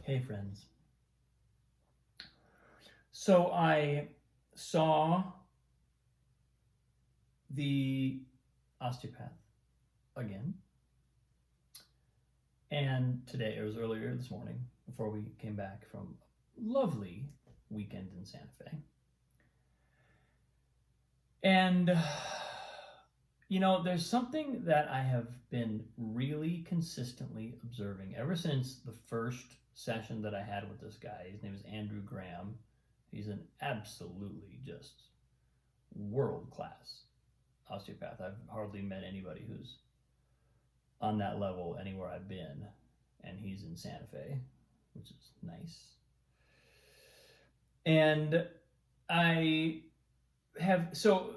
Hey, friends. So I saw the osteopath again, and today, it was earlier this morning, before we came back from a lovely weekend in Santa Fe. And, there's something that I have been really consistently observing ever since the first session that I had with this guy. His name is Andrew Graham. He's an absolutely just world class osteopath. I've hardly met anybody who's on that level anywhere I've been, and he's in Santa Fe, which is nice. And I have, so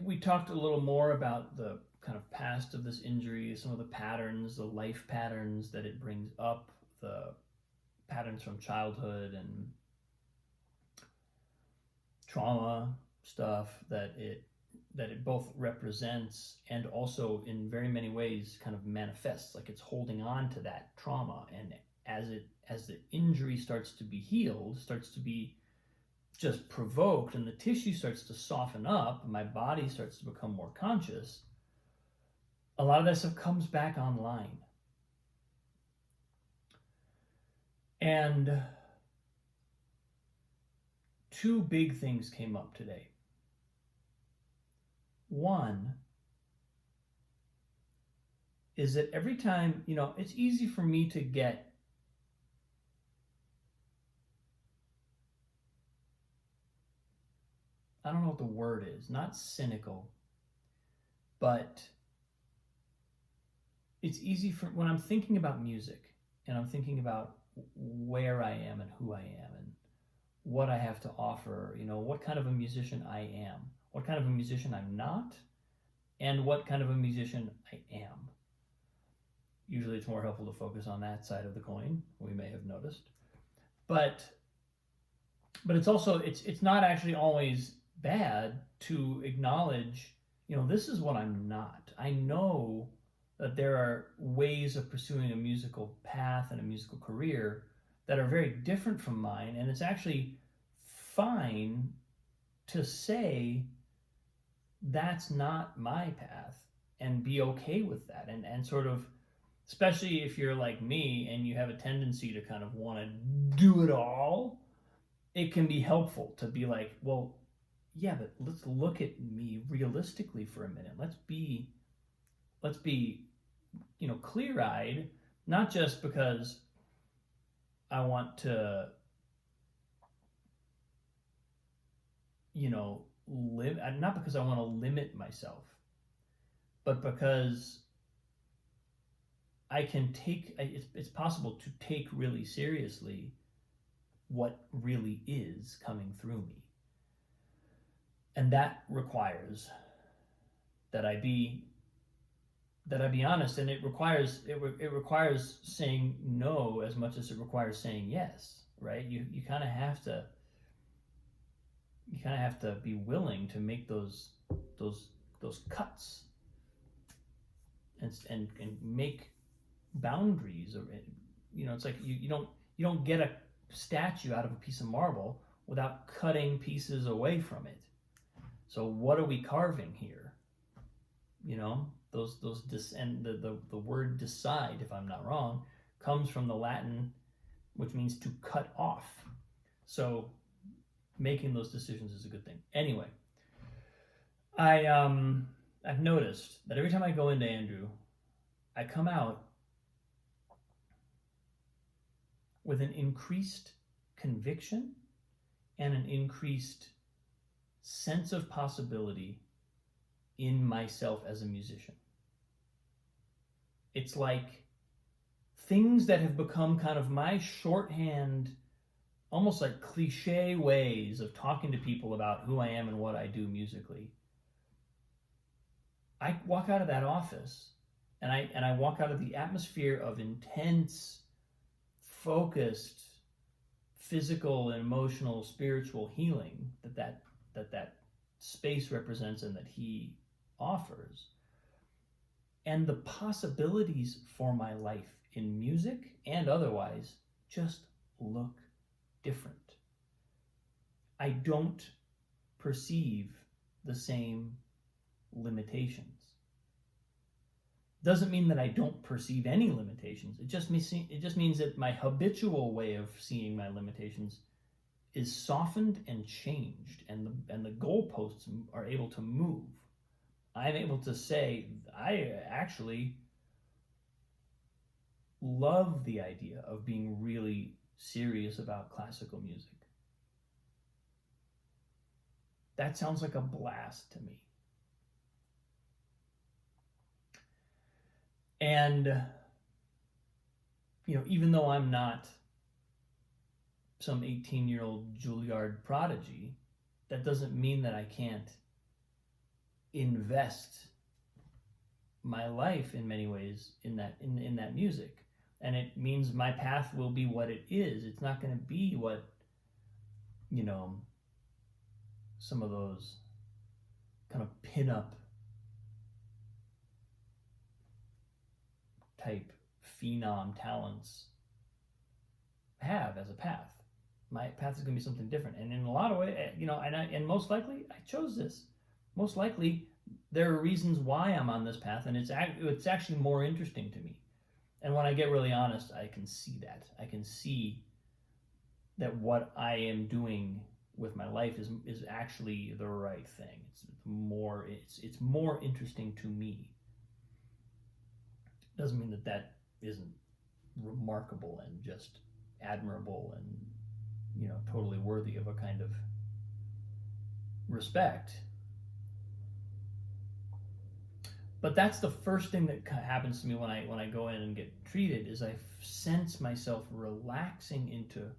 we talked a little more about the kind of past of this injury, some of the patterns, the life patterns that it brings up, the patterns from childhood and trauma stuff that it both represents and also in very many ways kind of manifests, like it's holding on to that trauma, and as the injury starts to be healed, starts to be just provoked, and the tissue starts to soften up, and my body starts to become more conscious, a lot of that stuff comes back online. And two big things came up today. One is that every time, it's easy for me to get I don't know what the word is, not cynical, but it's easy for when I'm thinking about music and I'm thinking about where I am and who I am and what I have to offer, what kind of a musician I am, what kind of a musician I'm not, and what kind of a musician I am. Usually it's more helpful to focus on that side of the coin, we may have noticed. But it's also, it's not actually always bad to acknowledge, this is what I'm not. I know that there are ways of pursuing a musical path and a musical career that are very different from mine, and it's actually fine to say that's not my path and be okay with that, and sort of, especially if you're like me and you have a tendency to kind of want to do it all, it can be helpful to be like, well, yeah, but let's look at me realistically for a minute. Let's be clear-eyed, not just because I want to live, not because I want to limit myself, but because it's possible to take really seriously what really is coming through me. And that requires that I be honest, and it requires saying no as much as it requires saying yes, right? You kind of have to be willing to make those cuts and make boundaries. It's like you don't get a statue out of a piece of marble without cutting pieces away from it. So what are we carving here? And the word decide, if I'm not wrong, comes from the Latin, which means to cut off. So making those decisions is a good thing. Anyway, I've noticed that every time I go into Andrew, I come out with an increased conviction and an increased sense of possibility in myself as a musician. It's like things that have become kind of my shorthand, almost like cliche ways of talking to people about who I am and what I do musically. I walk out of that office and I walk out of the atmosphere of intense, focused, physical and emotional, spiritual healing that space represents and that he offers, and the possibilities for my life in music and otherwise just look different. I don't perceive the same limitations. Doesn't mean that I don't perceive any limitations. It just means that my habitual way of seeing my limitations is softened and changed, and the goalposts are able to move. I'm able to say, I actually love the idea of being really serious about classical music. That sounds like a blast to me. And, even though I'm not some 18-year-old Juilliard prodigy, that doesn't mean that I can't invest my life in many ways in that music. And it means my path will be what it is. It's not going to be what, some of those kind of pin-up type phenom talents have as a path. My path is going to be something different, and in a lot of ways, and most likely I chose this. Most likely there are reasons why I'm on this path, and it's actually more interesting to me. And when I get really honest, I can see that. I can see that what I am doing with my life is actually the right thing. It's more interesting to me. Doesn't mean that isn't remarkable and just admirable and totally worthy of a kind of respect. But that's the first thing that happens to me when I go in and get treated, is I sense myself relaxing into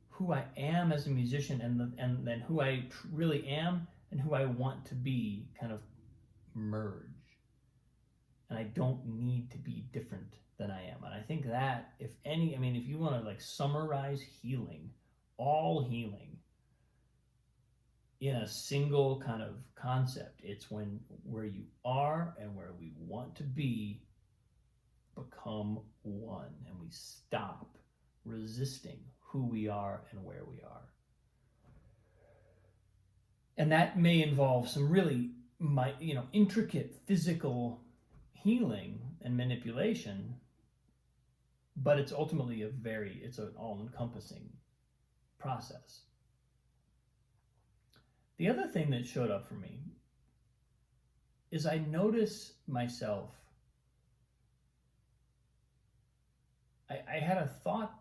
who I am as a musician, and then who I really am and who I want to be kind of merge. And I don't need to be different than I am. And I think that, if you want to summarize healing, all healing, in a single kind of concept, it's where you are and where we want to be become one, and we stop resisting who we are and where we are. And that may involve some really intricate physical healing and manipulation, but it's ultimately it's an all-encompassing process. The other thing that showed up for me is I notice myself. I had a thought,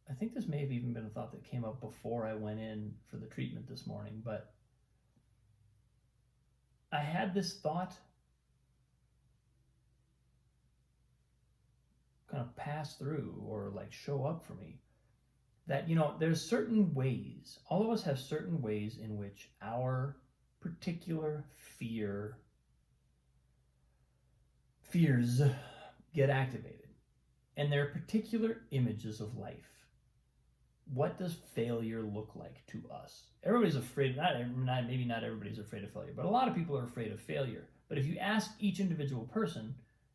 I think this may have even been a thought that came up before I went in for the treatment this morning, but I had this thought kind of pass through or show up for me, that there's certain ways, all of us have certain ways in which our particular fears get activated, and there are particular images of life. What does failure look like to us? Everybody's afraid, maybe not everybody's afraid of failure, but a lot of people are afraid of failure. But if you ask each individual person,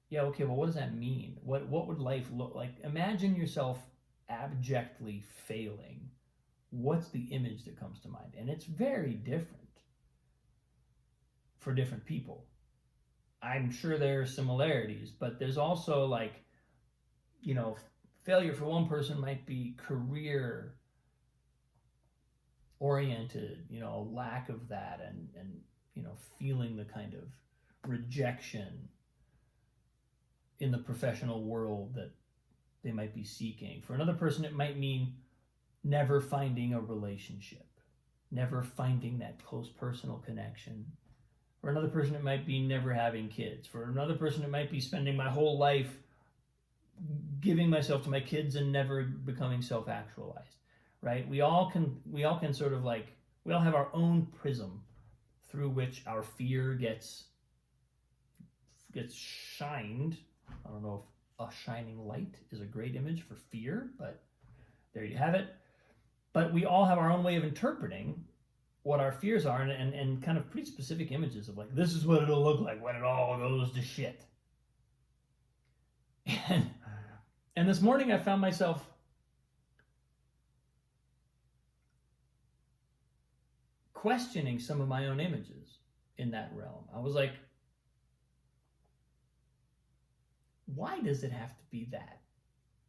what does that mean? What would life look like? Imagine yourself abjectly failing. What's the image that comes to mind? And it's very different for different people. I'm sure there are similarities, but there's also failure for one person might be career oriented, a lack of that, and feeling the kind of rejection in the professional world that they might be seeking. For another person, it might mean never finding a relationship, never finding that close personal connection. For another person, it might be never having kids. For another person, it might be spending my whole life giving myself to my kids and never becoming self-actualized, right? We all can sort of we all have our own prism through which our fear gets shined. I don't know if a shining light is a great image for fear, but there you have it. But we all have our own way of interpreting what our fears are, and kind of pretty specific images of this is what it'll look like when it all goes to shit. And this morning I found myself questioning some of my own images in that realm. I was like, why does it have to be that?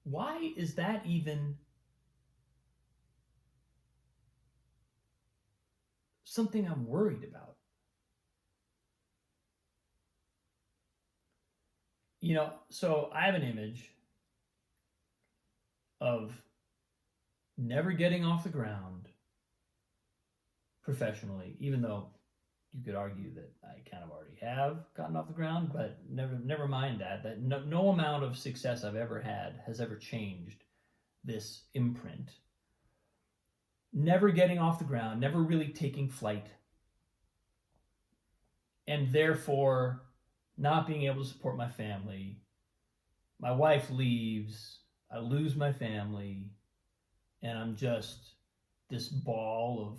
Why is that even something I'm worried about? So I have an image of never getting off the ground professionally, even though you could argue that I kind of already have gotten off the ground, but never mind that no amount of success I've ever had has ever changed this imprint. Never getting off the ground, never really taking flight, and therefore not being able to support my family. My wife leaves, I lose my family, and I'm just this ball of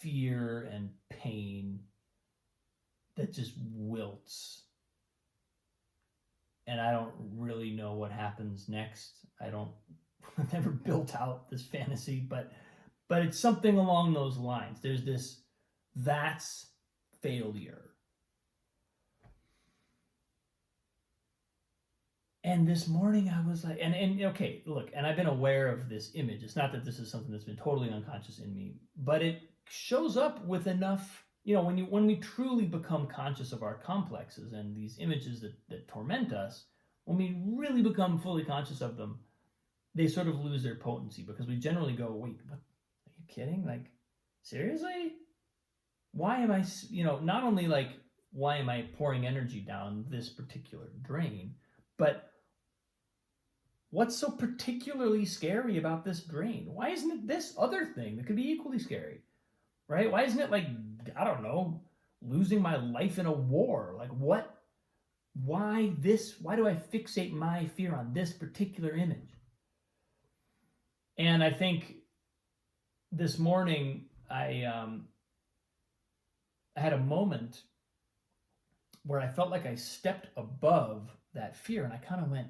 fear and pain that just wilts. And I don't really know what happens next. I've never built out this fantasy, but it's something along those lines. There's this, that's failure. And this morning I was like, and okay, look, and I've been aware of this image. It's not that this is something that's been totally unconscious in me, but it shows up with enough, when we truly become conscious of our complexes and these images that torment us, when we really become fully conscious of them, they sort of lose their potency, because we generally go, wait, what, are you kidding? Like, seriously? Why am I, not only like, why am I pouring energy down this particular drain, but what's so particularly scary about this drain? Why isn't it this other thing that could be equally scary? Right? Why isn't it like, I don't know, losing my life in a war? Like, what? Why this? Why do I fixate my fear on this particular image? And I think this morning I had a moment where I felt like I stepped above that fear, and I kind of went,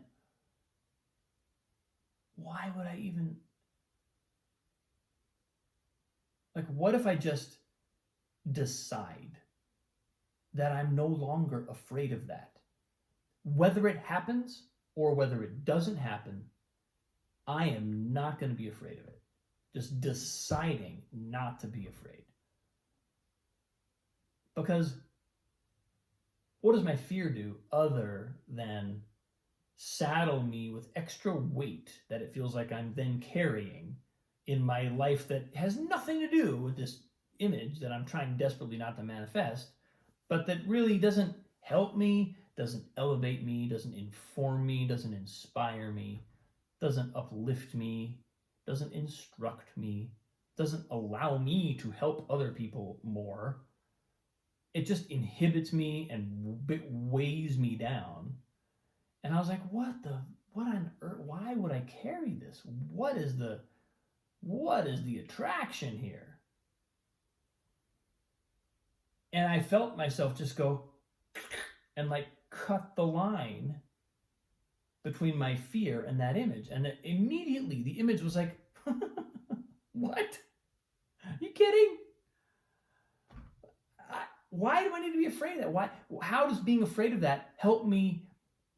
why would I even, like, what if I just decide that I'm no longer afraid of that? Whether it happens or whether it doesn't happen, I am not going to be afraid of it. Just deciding not to be afraid. Because what does my fear do other than saddle me with extra weight that it feels like I'm then carrying in my life that has nothing to do with this image that I'm trying desperately not to manifest, but that really doesn't help me, doesn't elevate me, doesn't inform me, doesn't inspire me, doesn't uplift me, doesn't instruct me, doesn't allow me to help other people more. It just inhibits me and weighs me down. And I was like, what on earth? Why would I carry this? What is the attraction here? And I felt myself just go and like cut the line between my fear and that image. And immediately the image was like, what? Are you kidding? Why do I need to be afraid of that? How does being afraid of that help me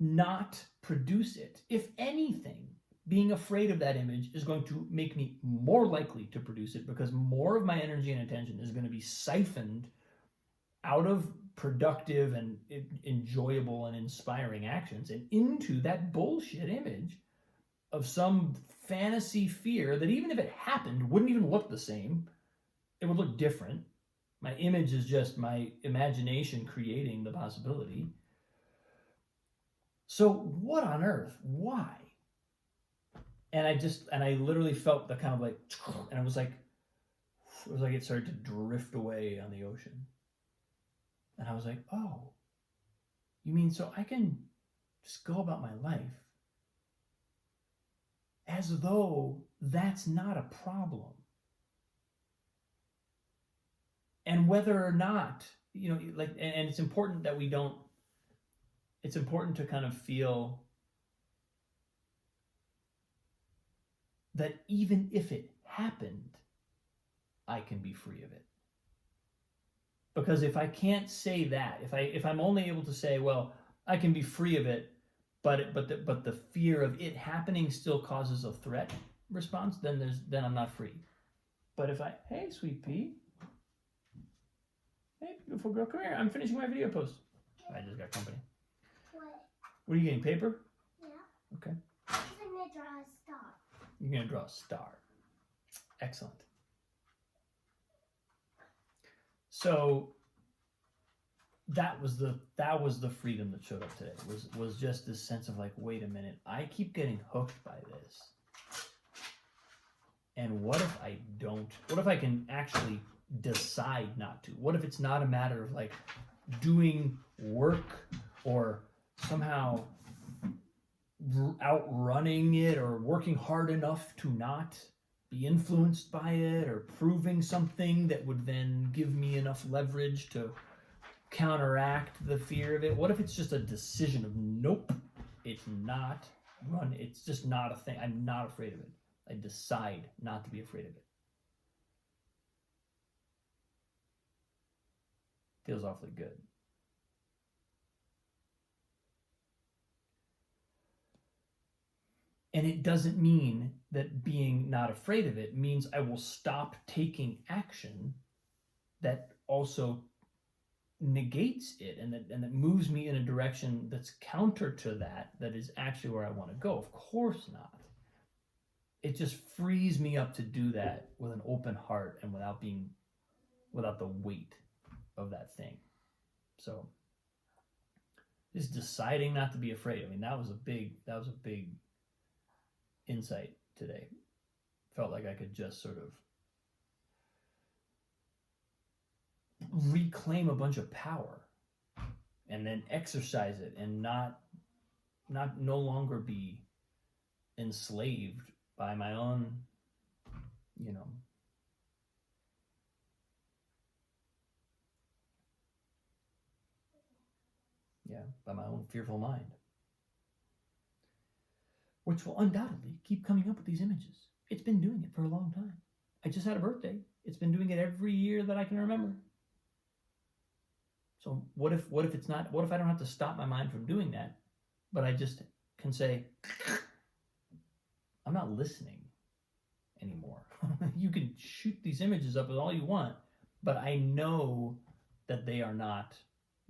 not produce it? If anything, being afraid of that image is going to make me more likely to produce it, because more of my energy and attention is going to be siphoned out of productive and enjoyable and inspiring actions and into that bullshit image of some fantasy fear that, even if it happened, wouldn't even look the same. It would look different. My image is just my imagination creating the possibility. So what on earth? Why? And I literally felt the kind of like, and it was like it started to drift away on the ocean. And I was like, oh, you mean so I can just go about my life as though that's not a problem? And whether or not, like, and it's important that we don't, it's important to kind of feel that even if it happened, I can be free of it. Because if I can't say that, if I'm only able to say, well, I can be free of it, but the fear of it happening still causes a threat response, then I'm not free. But if hey, sweet pea, hey, beautiful girl, come here. I'm finishing my video post. I just got company. What are you getting? Paper? Yeah. Okay. I'm gonna draw a star. You're gonna draw a star. Excellent. So that was the freedom that showed up today. Was just this sense of like, wait a minute, I keep getting hooked by this. And what if I don't? What if I can actually decide not to? What if it's not a matter of like doing work or somehow outrunning it or working hard enough to not be influenced by it or proving something that would then give me enough leverage to counteract the fear of it? What if it's just a decision of nope, it's not run, it's just not a thing. I'm not afraid of it. I decide not to be afraid of it. Feels awfully good. And it doesn't mean that being not afraid of it means I will stop taking action that also negates it and that moves me in a direction that's counter to that is actually where I want to go. Of course not. It just frees me up to do that with an open heart and without the weight of that thing. So just deciding not to be afraid. I mean, that was a big insight today. Felt like I could just sort of reclaim a bunch of power and then exercise it and no longer be enslaved by my own, by my own fearful mind, which will undoubtedly keep coming up with these images. It's been doing it for a long time. I just had a birthday. It's been doing it every year that I can remember. So what if it's not? What if I don't have to stop my mind from doing that, but I just can say, I'm not listening anymore. You can shoot these images up with all you want, but I know that they are not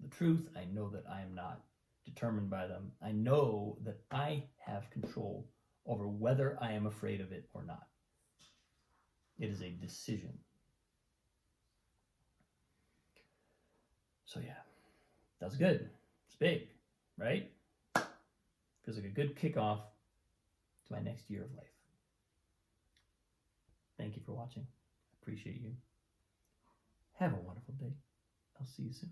the truth. I know that I am not determined by them. I know that I have control over whether I am afraid of it or not. It is a decision. So yeah, that's good. It's big, right? Feels like a good kickoff to my next year of life. Thank you for watching. I appreciate you. Have a wonderful day. I'll see you soon.